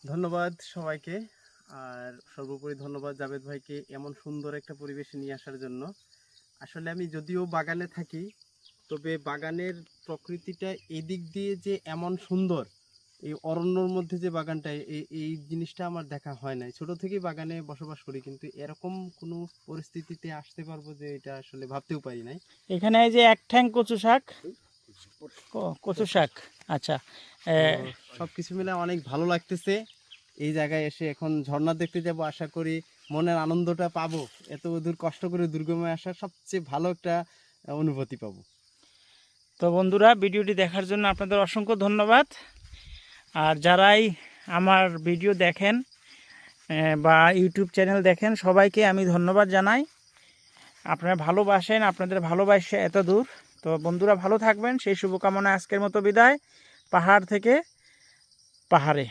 ধন্যবাদ সবাইকে। আর সর্বোপরি ধন্যবাদ জাভেদ ভাইকে এমন সুন্দর একটা পরিবেশে নিয়ে আসার জন্য। আসলে আমি যদিও বাগানে থাকি, তবে বাগানের প্রকৃতিটা এদিক দিয়ে যে এমন সুন্দর, এই অরণ্যর মধ্যে যে বাগানটা, এই জিনিসটা আমার দেখা হয় নাই। ছোট থেকেই বাগানে বসবাস করি, কিন্তু এরকম কোনো পরিস্থিতিতে আসতে পারবো যে এটা আসলে ভাবতেও পারি নাই। এখানে এই যে এক ঠ্যাং কচু শাক, কচু শাক, আচ্ছা। সব কিছু মিলে অনেক ভালো লাগতেছে এই জায়গায় এসে। এখন ঝর্ণা দেখতে যাব, আশা করি মনের আনন্দটা পাবো। এত দূর কষ্ট করে দুর্গমে আসার সবচেয়ে ভালো একটা অনুভূতি পাবো। তো বন্ধুরা, ভিডিওটি দেখার জন্য আপনাদের অসংখ্য ধন্যবাদ। আর যারাই আমার ভিডিও দেখেন বা ইউটিউব চ্যানেল দেখেন, সবাইকে আমি ধন্যবাদ জানাই। আপনারা ভালোবাসেন, আপনাদের ভালোবাসা এত দূর। তো বন্ধুরা ভালো থাকবেন, সেই শুভকামনা আজকের মতো বিদায়। পাহাড় থেকে পাহাড়ে।